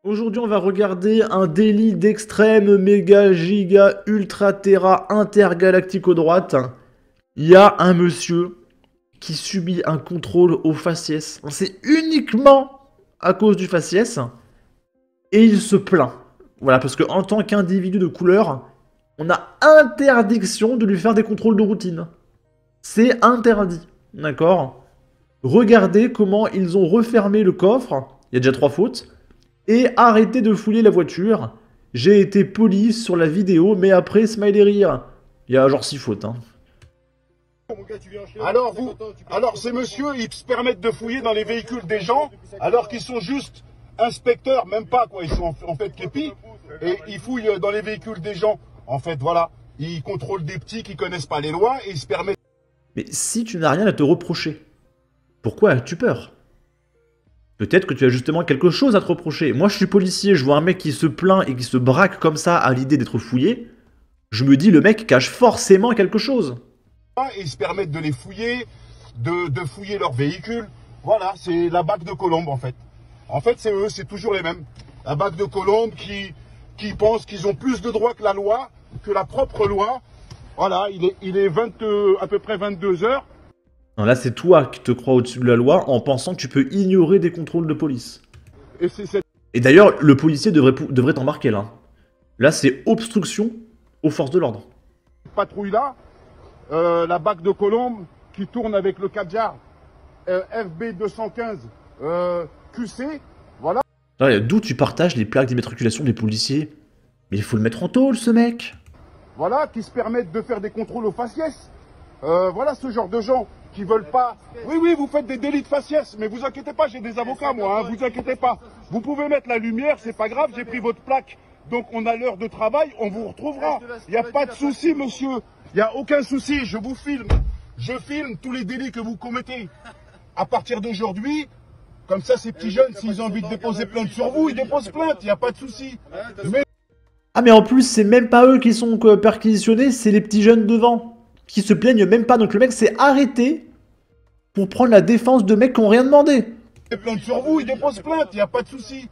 Aujourd'hui, on va regarder un délit d'extrême méga giga ultra terra intergalactico droite. Il y a un monsieur qui subit un contrôle au faciès. C'est uniquement à cause du faciès. Et il se plaint. Voilà, parce qu'en tant qu'individu de couleur, on a interdiction de lui faire des contrôles de routine. C'est interdit. D'accord? Regardez comment ils ont refermé le coffre. Il y a déjà 3 fautes. Et arrêtez de fouiller la voiture. J'ai été poli sur la vidéo, mais après, smiley rire. Il y a genre 6 fautes, hein. Alors ces messieurs, ils se permettent de fouiller dans les véhicules des gens, alors qu'ils sont juste inspecteurs, même pas quoi, ils sont en fait képis, et ils fouillent dans les véhicules des gens. En fait, voilà, ils contrôlent des petits qui connaissent pas les lois, et ils se permettent... Mais si tu n'as rien à te reprocher, pourquoi as-tu peur? Peut-être que tu as justement quelque chose à te reprocher. Moi, je suis policier, je vois un mec qui se plaint et qui se braque comme ça à l'idée d'être fouillé. Je me dis, le mec cache forcément quelque chose. Et ils se permettent de les fouiller, de fouiller leurs véhicules. Voilà, c'est la BAC de Colombes en fait. En fait, c'est eux, c'est toujours les mêmes. La BAC de Colombes qui pensent qu'ils ont plus de droits que la loi, que la propre loi. Voilà, il est à peu près 22 heures. Non, là, c'est toi qui te crois au-dessus de la loi en pensant que tu peux ignorer des contrôles de police. Et d'ailleurs, le policier devrait t'en marquer là. Là, c'est obstruction aux forces de l'ordre. Patrouille-là, la BAC de Colombes qui tourne avec le Kadjar FB 215 QC, voilà. D'où tu partages les plaques d'immatriculation des policiers? Mais il faut le mettre en tôle, ce mec. Voilà, qui se permettent de faire des contrôles au faciès. Voilà ce genre de gens qui veulent pas... Oui, vous faites des délits de faciès, mais vous inquiétez pas, j'ai des avocats moi, hein, vous inquiétez pas. Vous pouvez mettre la lumière, c'est pas grave, j'ai pris votre plaque. Donc on a l'heure de travail, on vous retrouvera. Il n'y a pas de souci, monsieur. Il n'y a aucun souci, je vous filme. Je filme tous les délits que vous commettez. À partir d'aujourd'hui, comme ça ces petits jeunes, s'ils ont envie de déposer plainte sur vous, ils déposent plainte, il n'y a pas de souci. Ah mais en plus, c'est même pas eux qui sont perquisitionnés, c'est les petits jeunes devant. Qui se plaignent même pas, donc le mec s'est arrêté pour prendre la défense de mecs qui n'ont rien demandé. Plainte sur vous, ils déposent plainte, il n'y a pas de souci.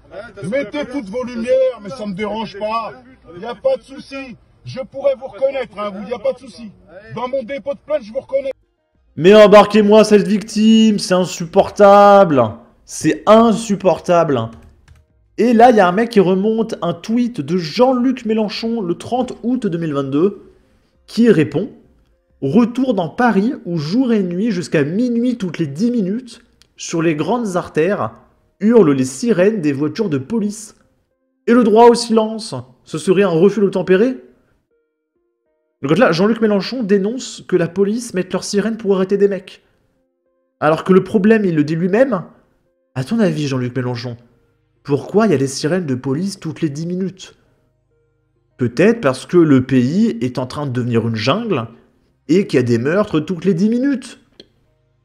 Mettez toutes vos lumières, mais ça me dérange pas. Il n'y a pas de souci. Je pourrais vous reconnaître, hein, il n'y a pas de souci. Dans mon dépôt de plainte, je vous reconnais. Mais embarquez-moi cette victime, c'est insupportable. C'est insupportable. Et là, il y a un mec qui remonte un tweet de Jean-Luc Mélenchon le 30 août 2022 qui répond: retour dans Paris où jour et nuit jusqu'à minuit toutes les 10 minutes, sur les grandes artères, hurlent les sirènes des voitures de police. Et le droit au silence, ce serait un refus d'obtempérer? Donc là, Jean-Luc Mélenchon dénonce que la police mette leurs sirènes pour arrêter des mecs. Alors que le problème, il le dit lui-même. À ton avis, Jean-Luc Mélenchon, pourquoi il y a des sirènes de police toutes les 10 minutes? Peut-être parce que le pays est en train de devenir une jungle et qu'il y a des meurtres toutes les 10 minutes.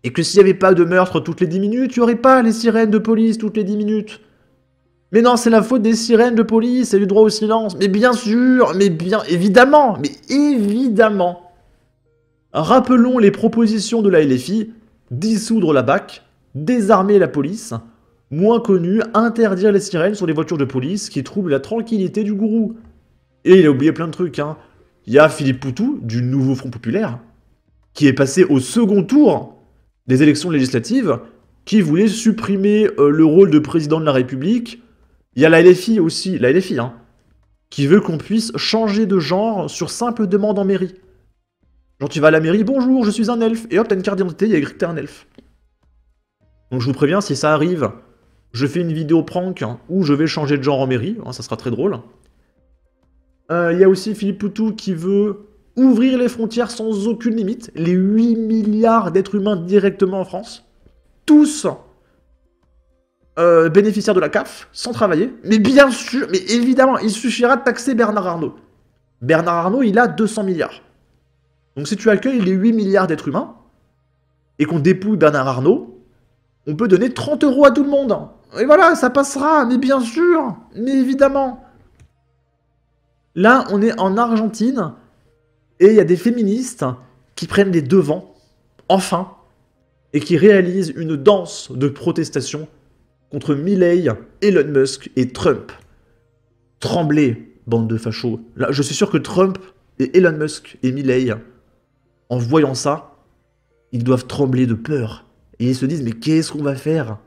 Et que s'il n'y avait pas de meurtres toutes les 10 minutes, il n'y aurait pas les sirènes de police toutes les 10 minutes. Mais non, c'est la faute des sirènes de police et du droit au silence. Mais bien sûr, mais bien évidemment, mais évidemment. Rappelons les propositions de la LFI: dissoudre la BAC, désarmer la police, moins connu, interdire les sirènes sur les voitures de police qui troublent la tranquillité du gourou. Et il a oublié plein de trucs, hein. Il y a Philippe Poutou, du Nouveau Front Populaire, qui est passé au second tour des élections législatives, qui voulait supprimer le rôle de président de la République. Il y a la LFI aussi, la LFI, hein, qui veut qu'on puisse changer de genre sur simple demande en mairie. Genre tu vas à la mairie, bonjour, je suis un elfe, et hop, t'as une carte d'identité, il y a écrit que t'es un elfe. Donc je vous préviens, si ça arrive, je fais une vidéo prank où je vais changer de genre en mairie, hein, ça sera très drôle. Il y a aussi Philippe Poutou qui veut ouvrir les frontières sans aucune limite, les 8 milliards d'êtres humains directement en France, tous bénéficiaires de la CAF, sans travailler. Mais bien sûr, mais évidemment, il suffira de taxer Bernard Arnault. Bernard Arnault, il a 200 milliards. Donc si tu accueilles les 8 milliards d'êtres humains, et qu'on dépouille Bernard Arnault, on peut donner 30 € à tout le monde. Et voilà, ça passera, mais bien sûr, mais évidemment. Là, on est en Argentine, et il y a des féministes qui prennent les devants, enfin, et qui réalisent une danse de protestation contre Milei, Elon Musk et Trump. Tremblez, bande de fachos. Là, je suis sûr que Trump et Elon Musk et Milei, en voyant ça, ils doivent trembler de peur. Et ils se disent, mais qu'est-ce qu'on va faire?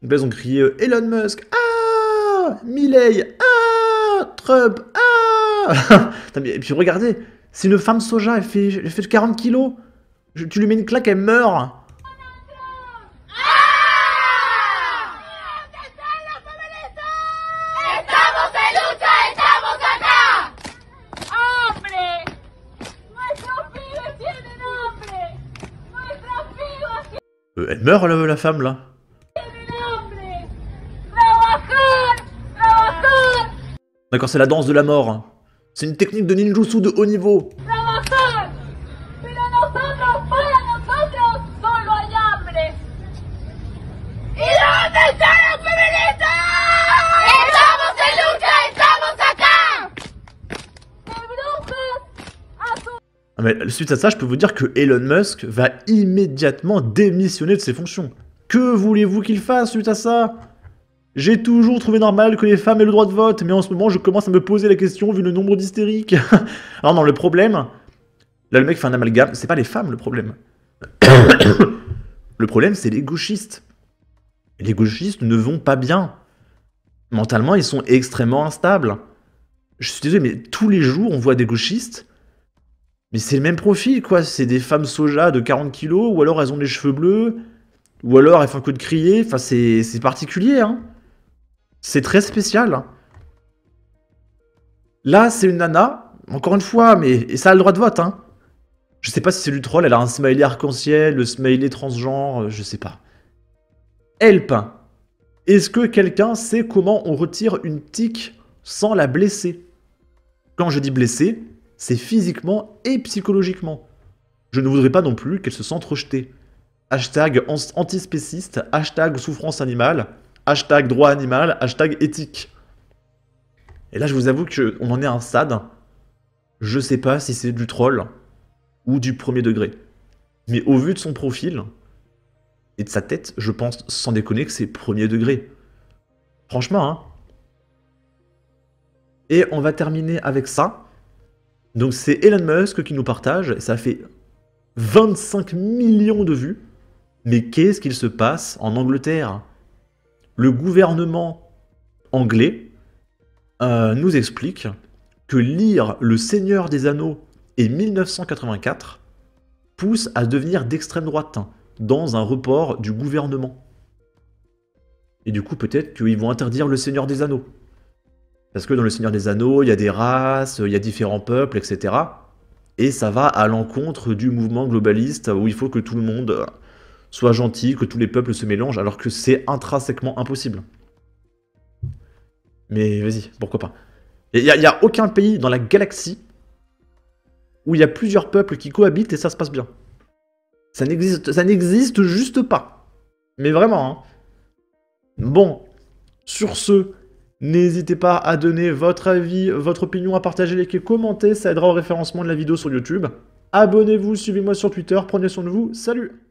Ben, ils ont crié Elon Musk, ah, Milei, ah, Trump, ah. Et puis regardez, c'est une femme soja, elle fait 40 kilos. Tu lui mets une claque, elle meurt. Elle meurt, la femme, là. D'accord, c'est la danse de la mort. C'est une technique de ninjutsu de haut niveau. Ah mais suite à ça, je peux vous dire que Elon Musk va immédiatement démissionner de ses fonctions. Que voulez-vous qu'il fasse suite à ça? J'ai toujours trouvé normal que les femmes aient le droit de vote, mais en ce moment, je commence à me poser la question vu le nombre d'hystériques. Alors non, le problème... Là, le mec fait un amalgame. C'est pas les femmes, le problème. Le problème, c'est les gauchistes. Et les gauchistes ne vont pas bien. Mentalement, ils sont extrêmement instables. Je suis désolé, mais tous les jours, on voit des gauchistes. Mais c'est le même profil, quoi. C'est des femmes soja de 40 kilos, ou alors elles ont des cheveux bleus, ou alors elles font que de crier. Enfin, c'est particulier, hein. C'est très spécial. Là, c'est une nana, encore une fois, mais et ça a le droit de vote, hein. Je sais pas si c'est du troll, elle a un smiley arc-en-ciel, le smiley transgenre, je sais pas. Help. Est-ce que quelqu'un sait comment on retire une tique sans la blesser? Quand je dis blesser, c'est physiquement et psychologiquement. Je ne voudrais pas non plus qu'elle se sente rejetée. Hashtag antispéciste, hashtag souffrance animale, hashtag droit animal, hashtag éthique. Et là, je vous avoue qu'on en est à un stade, je sais pas si c'est du troll ou du premier degré. Mais au vu de son profil et de sa tête, je pense sans déconner que c'est premier degré. Franchement, hein. Et on va terminer avec ça. Donc c'est Elon Musk qui nous partage, et ça fait 25 millions de vues. Mais qu'est-ce qu'il se passe en Angleterre? Le gouvernement anglais nous explique que lire Le Seigneur des Anneaux et 1984 pousse à devenir d'extrême droite dans un report du gouvernement. Et du coup, peut-être qu'ils vont interdire Le Seigneur des Anneaux. Parce que dans Le Seigneur des Anneaux, il y a des races, il y a différents peuples, etc. Et ça va à l'encontre du mouvement globaliste où il faut que tout le monde soit gentil, que tous les peuples se mélangent, alors que c'est intrinsèquement impossible. Mais vas-y, pourquoi pas. Il n'y a aucun pays dans la galaxie où il y a plusieurs peuples qui cohabitent et ça se passe bien. Ça n'existe juste pas. Mais vraiment, hein. Bon, sur ce, n'hésitez pas à donner votre avis, votre opinion, à partager, liker, commenter, ça aidera au référencement de la vidéo sur YouTube. Abonnez-vous, suivez-moi sur Twitter, prenez soin de vous, salut!